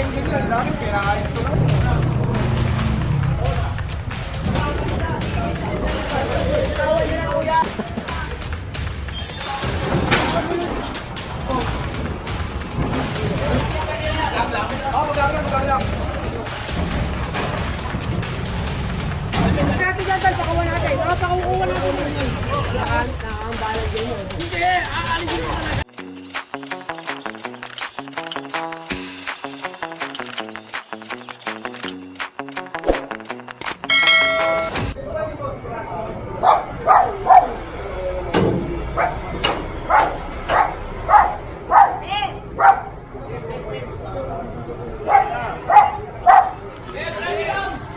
kuryente niya. Laki, pinakain ko lang. Natin dyan, tal, pakawan natin. Pakakukuha natin. Nakakambalan din yun. Hindi, aalisin mo na.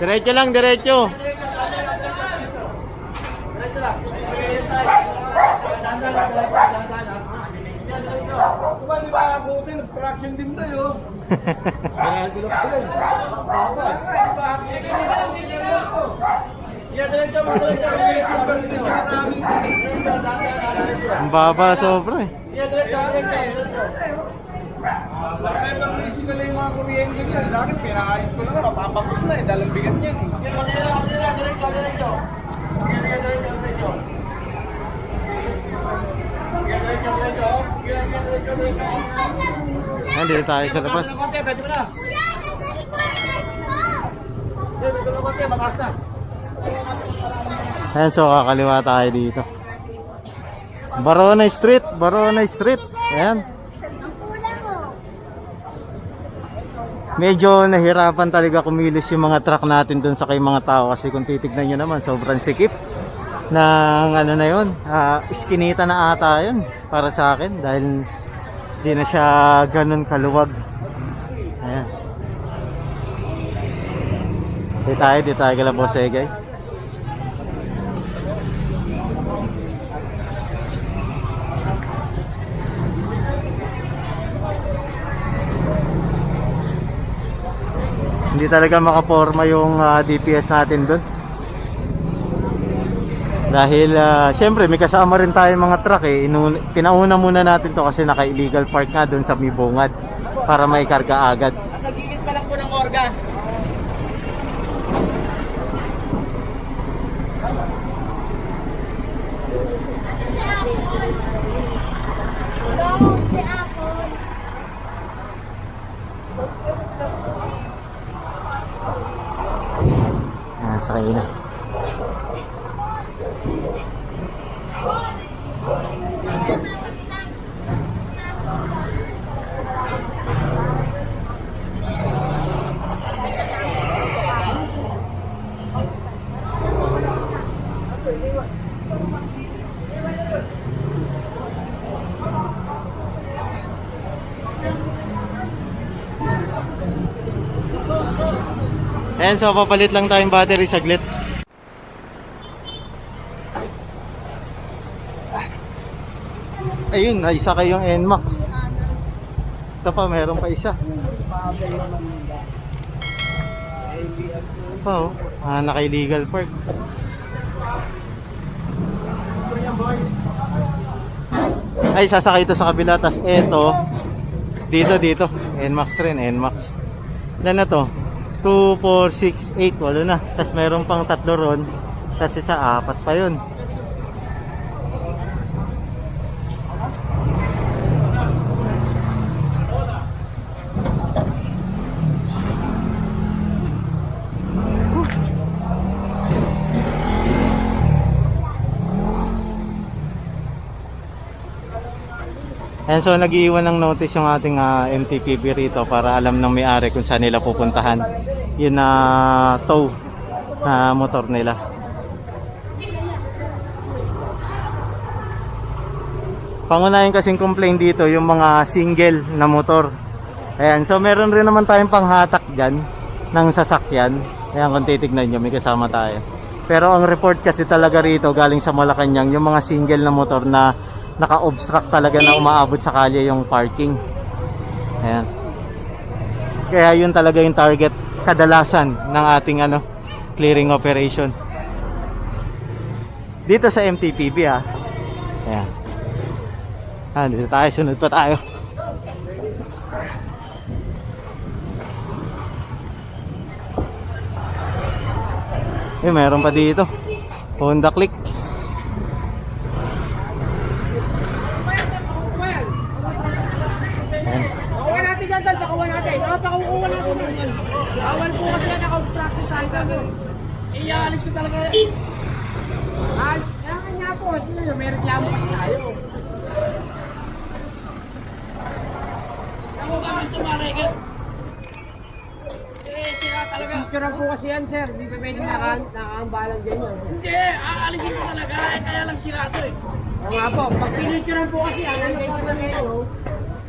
Diretso lang, diretso. Diba, di ba ako din, nag-fraction din tayo. Kaya ko lang pala. Ang baba sobra eh. Kaya bang isip nila yung mga kuryente niya. Laki, pinakain ko lang. Papapakot na eh, dalang bigat yan eh. Dito tayo sa labas. Ayan, so kakaliwa tayo dito. Baronay Street, Baronay Street. Ayan. Medyo nahirapan talaga kumilos yung mga truck natin dun sa kay mga tao kasi kung titignan nyo naman sobrang sikip ng ano na yun, iskinita na ata yun para sa akin dahil di na siya ganun kaluwag. Ayan. Di tayo kala Bosegay. Hindi talaga makaporma yung DPS natin doon. Dahil syempre may kasama rin tayong mga truck eh. Pinauna muna natin to kasi naka-illegal park nga doon sa Mibungad para may karga agad. Nasa gilid pa lang po ng orga. Sakay na. Ayan, so papalit lang tayong battery saglit. Ayun, isa kayong NMAX. Ito pa, meron pa isa. Ito pa oh, naka-illegal park. Ay, sasakay ito sa kabila. Tapos ito, dito, NMAX rin, NMAX. Ilan na to? 2, 4, 6, 8, walo na. Tapos meron pang 3 ron. Tapos isa, 4 pa yun. And so nag-iiwan ng notice yung ating MTPB rito para alam ng may-ari kung saan nila pupuntahan yun na tow na motor nila. Pangunahin kasing complaint dito yung mga single na motor. Ayan, so meron rin naman tayong panghatak dyan ng sasakyan. Ayan, kung titignan nyo, may kasama tayo. Pero ang report kasi talaga rito galing sa Malacanang yung mga single na motor na naka-obstruct talaga na umaabot sa kalye yung parking. Ayan. Kaya yun talaga yung target kadalasan ng ating clearing operation. Dito sa MTPB Ayan. Dito tayo, sunod pa tayo. Meron pa dito. Honda Click. Ayan. Pakuha natin yan, Tal. Pakuha natin. Pakuha natin yan. Bawal po kasi yan. Naka-practice tayo. Iaalis ko talaga yan. Kaya nga po. May reklamo kasi tayo. Ako ba ang tumaregat? Sira talaga. Picturean po kasi yan, sir. Hindi pa pwede nakaambalang dyan yun. Hindi. Aalisin ko talaga. Kaya lang sirado eh. Oo nga po. Pag pinicturean po kasi, ang engagement na meron,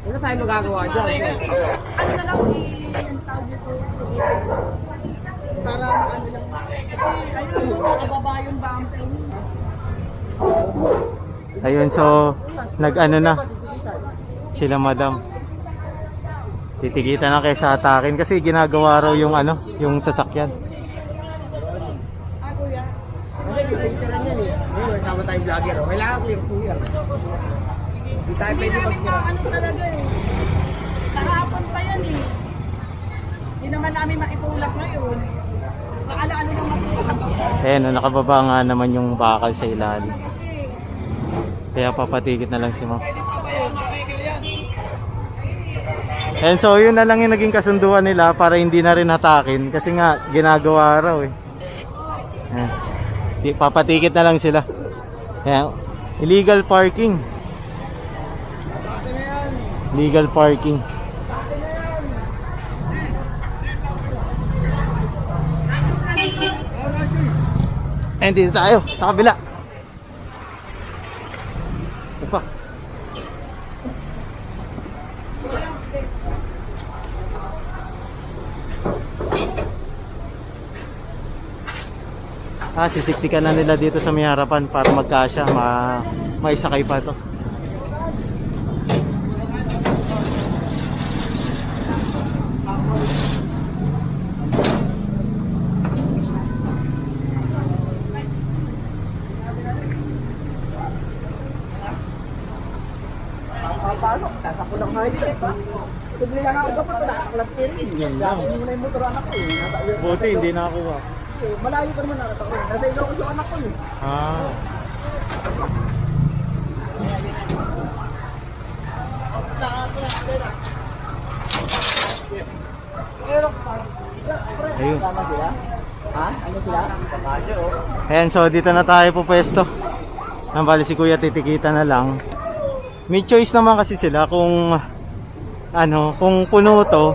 wala tayo magagawa dyan. Ano na lang yung tawag nito? Para ano lang. Kasi ayun, nakababa yung bumper. Ayun, so nag-ano na sila madam. Titigita na kaysa atakin kasi ginagawa raw yung ano, yung sasakyan. Ah, kuya. Kasi pinicturean yan eh. Ngayon, kasama tayong vlogger. Kailangan clear po yan. Hindi tayo Hindi pwede namin mag-clear. ano talaga eh. Nakahapon pa yan eh. Hindi naman namin maitulak ngayon. Kaalaano ng masira. Ayan, nakababa nga naman yung bakal sa ilalim. Talaga siya eh. Kaya papatikit na lang si ma'am. And so yun na lang yung naging kasunduan nila para hindi na rin hatakin kasi nga ginagawa raw eh. Ayan. Papatikit na lang sila. Ayan. Illegal parking. Legal parking. And dito tayo sa kabila. Ito pa. Sisiksikan na nila dito sa may harapan para magkasya, maisakay pa to. Papasok, kasako lang nga ito. Tugli lang ako dapat na nakaklat ka rin. Kasi hindi mo na yung motor anak ko eh. Buti hindi nakakuha. Malayo pa naman nakata ko eh. Nasa Ilocos yung anak ko eh. Ah. Ayun. Sama sila? Ha? Ano sila? Ayan, so dito na tayo po pwesto. Ang bali si Kuya titikita na lang. May choice naman kasi sila kung ano, kung puno to,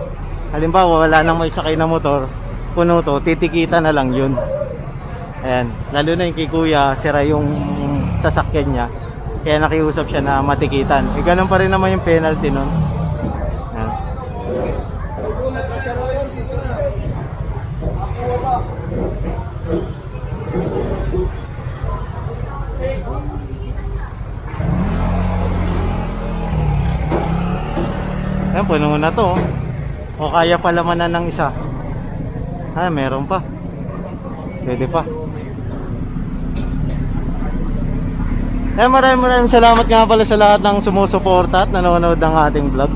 halimbawa wala nang may sakay na motor, puno to, titikita na lang yun. Ayan, lalo na yung kay Kuya, sira yung sasakyan niya. Kaya nakiusap siya na matikitan. Eh, ganun pa rin naman yung penalty nun. Ayan. Ayan, puno na to. O kaya pala manan ng isa. Meron pa. Pwede pa. Maraming salamat nga pala sa lahat ng sumusuporta at nanonood ng ating vlog.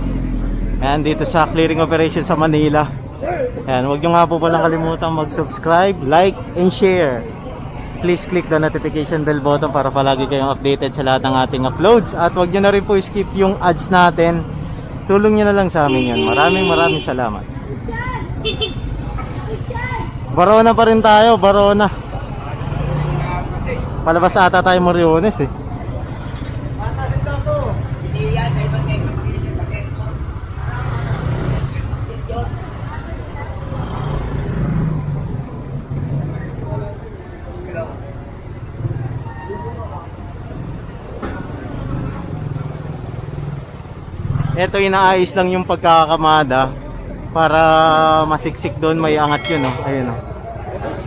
Ayan, dito sa clearing operation sa Manila. Ayan, huwag nyo nga po palang kalimutan mag-subscribe, like, and share. Please click the notification bell button para palagi kayong updated sa lahat ng ating uploads. At huwag nyo na rin po skip yung ads natin. Tulong nyo na lang sa amin yan. Maraming salamat. Barona pa rin tayo, Barona. Palabas ata tayo Moriones eh. Ito inaayos lang yung pagkakakamada para masiksik doon, may angat yun oh. Ayun oh.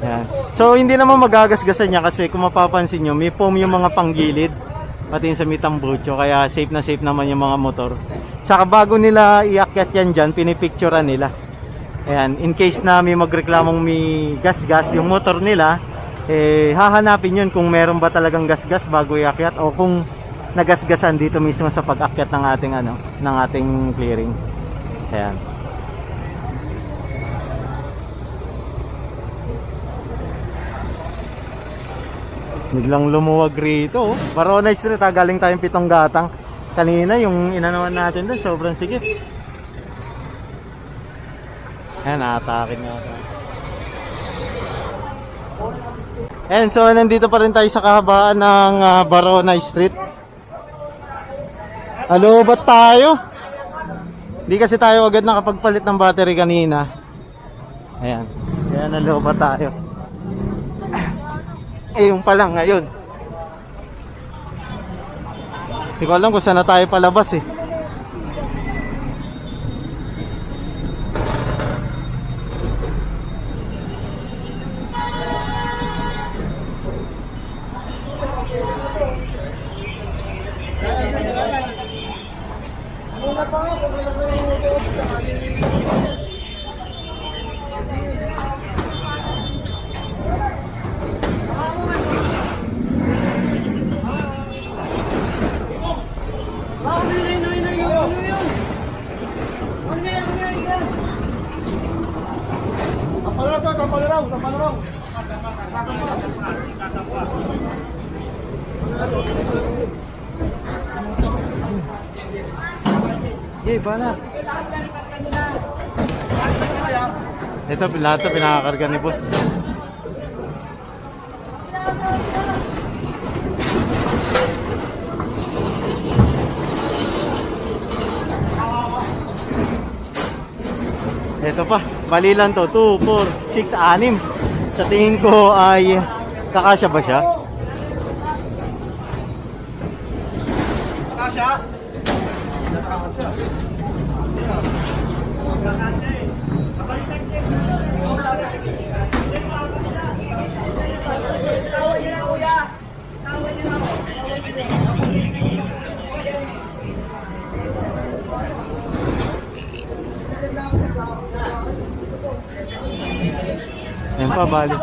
Ayan. So hindi naman magagasgasan niya kasi kung mapapansin nyo may foam yung mga panggilid pati yung sa mitambucho, kaya safe na safe naman yung mga motor. Saka bago nila iakyat yan dyan, pinipicturean nila. Ayan, in case na may magreklamong may gas-gas yung motor nila, hahanapin yun kung meron ba talagang gas-gas bago iakyat o kung nagasgasan dito mismo sa pag-akyat ng ating ng ating clearing. Ayan. Biglang lumuwag rito. Oh. Baronay Street ha, galing tayong Pitong Gatang. Kanina yung inanawan natin doon, sobrang sigit. Ayan, nakatakin na ako. Ayan, so nandito pa rin tayo sa kahabaan ng Baronay Street. Alobat tayo. Hindi kasi tayo agad nakapagpalit ng battery kanina. Ayan, ayan, alobat tayo. Eh, yung pa lang ngayon. Hindi ko alam kung saan na tayo palabas eh. Okay, bala. Ito, lahat ito pinakakarga ni boss. Ito pa, bali lang to, 2, 4, 6, 6. Sa tingin ko ay kakasya ba siya? Kasha? Ayan pa, bali.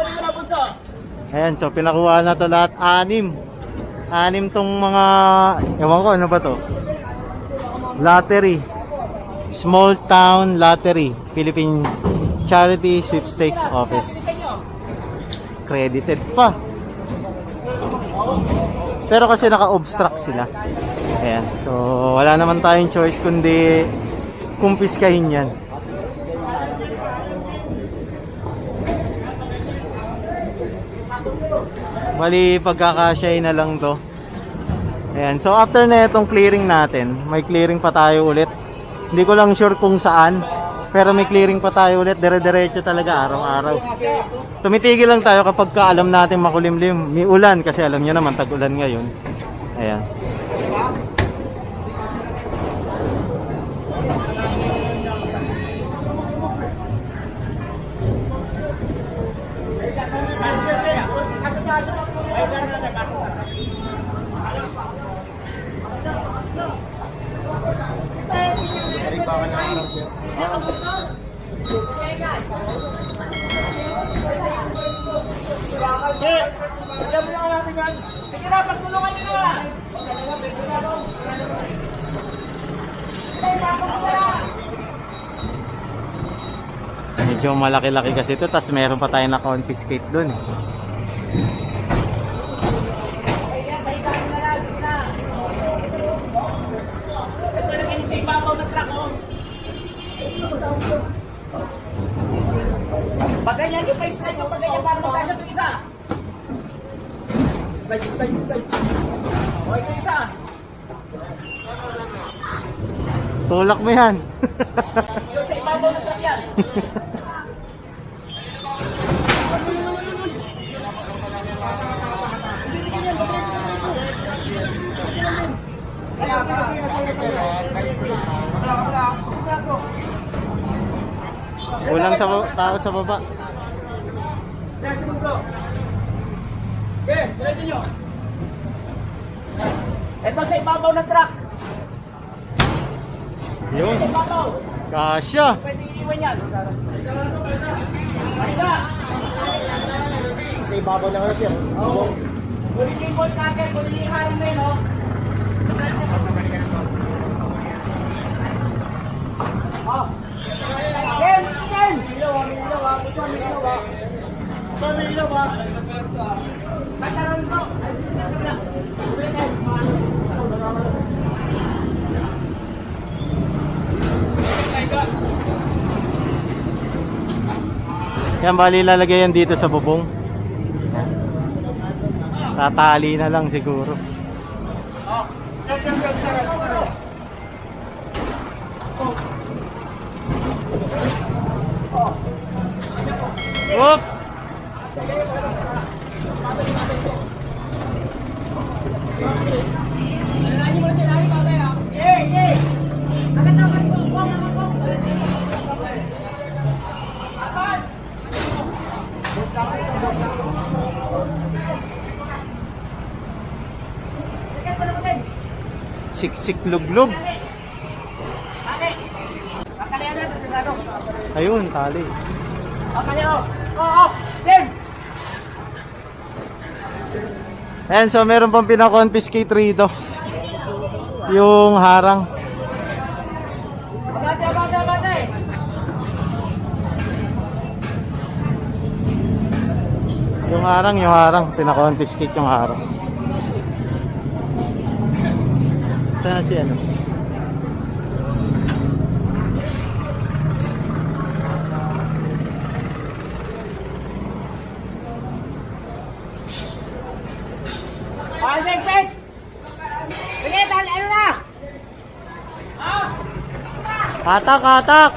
Ayan, so pinakuha na to lahat, 6. 6 tong mga, ewan ko, ano ba to? Lottery. Small Town Lottery. Philippine Charity Sweepstakes Office. Credited pa. Pero kasi naka-obstruct sila. Ayan, so wala naman tayong choice kundi kumpiskahin yan. Bali, pagkakasya na lang to. Ayan, so after na itong clearing natin, may clearing pa tayo ulit. Hindi ko lang sure kung saan, pero may clearing pa tayo ulit. Dire-diretso talaga, araw-araw. Tumitigil lang tayo kapag alam natin makulimlim. May ulan, kasi alam nyo naman, tag-ulan ngayon. Ayan. Sige na, pagtulungan nyo na! Medyo malaki-laki kasi ito, tas meron pa tayo na confiscate dun eh. Ayan, pahigaan na lang, sige na! Ito na kayo sa ibabaw na truck, oh! Pag ganyan, yung pa-slide yung pag ganyan para magkasa ito isa! Slide. O, ito isa! Tulak mo yan. Yung sa ibabaw na truck yan! Kulang sa tao sa baba. Ito sa ibabaw ng truck! Yun. Sa ibabaw! Kasya. Pwede iniwan yan! Pahiga! Sa ibabaw lang na siya. Oo. Kunin yung bolt natin, kunin yung haring na yun, oh. Oh. Again! Ilaw, may ilaw, ah. Gusto, may ilaw, ah. Yan, bali lalagay yan dito sa bubong. Yan. Tatali na lang siguro. Whoop! Siksik luglog. Ayun, tali. Ayan, so meron pang pinakonfiscate rito. Yung harang. Yung harang, pinakonfiscate yung harang. Sana si ano? Sige, dali, ano na? Katak, katak!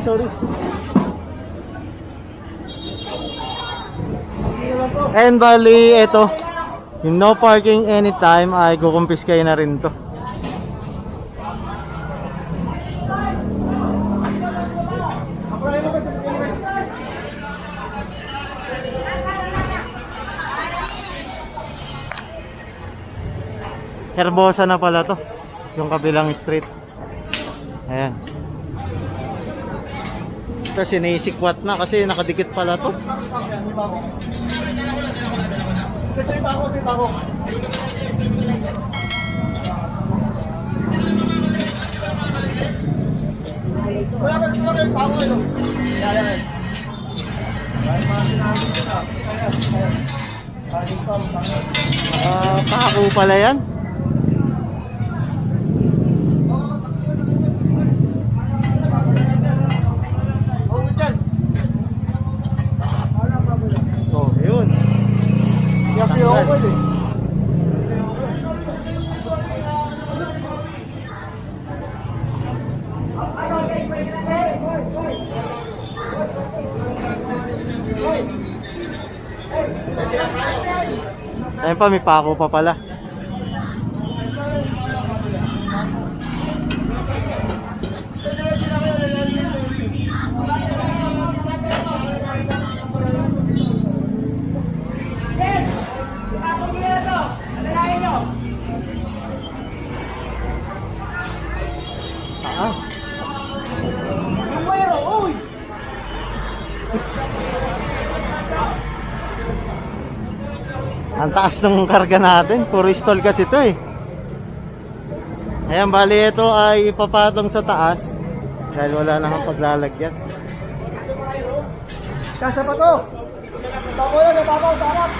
Sorry. And bali, ito, yung no parking anytime ay kukumpiskay na rin to. Herbosa na pala to, yung kabilang street. Ayan. Ito sinisikwat na kasi nakadikit pala to. Pako pala yan. Oh, yun. Kasi ako eh. Ayun pa, may pako pa pala. Ang taas ng karga natin. Puro stall kasi ito eh. Ayan, bali ito ay ipapatong sa taas dahil wala nang paglalagyan. Kasya pa to. Tapo yan, napapaw sa harap.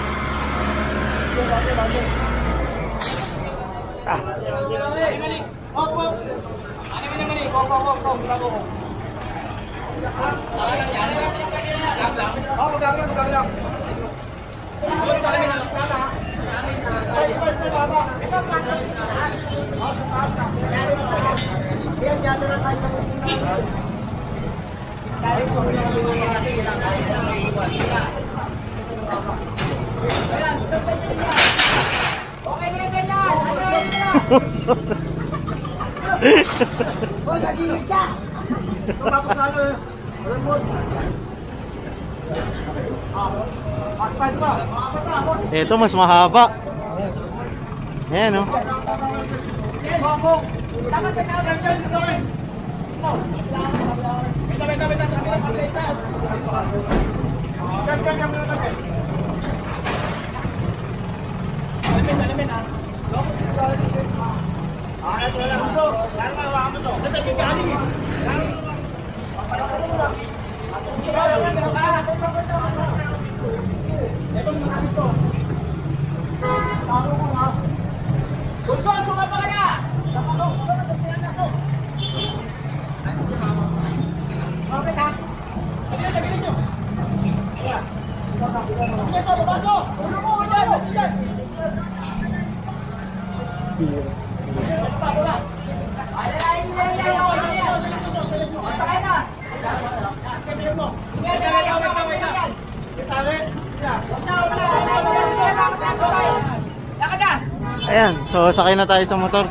Ito mas mahaba. Ayan o. Ayan, so sakay na tayo sa motor.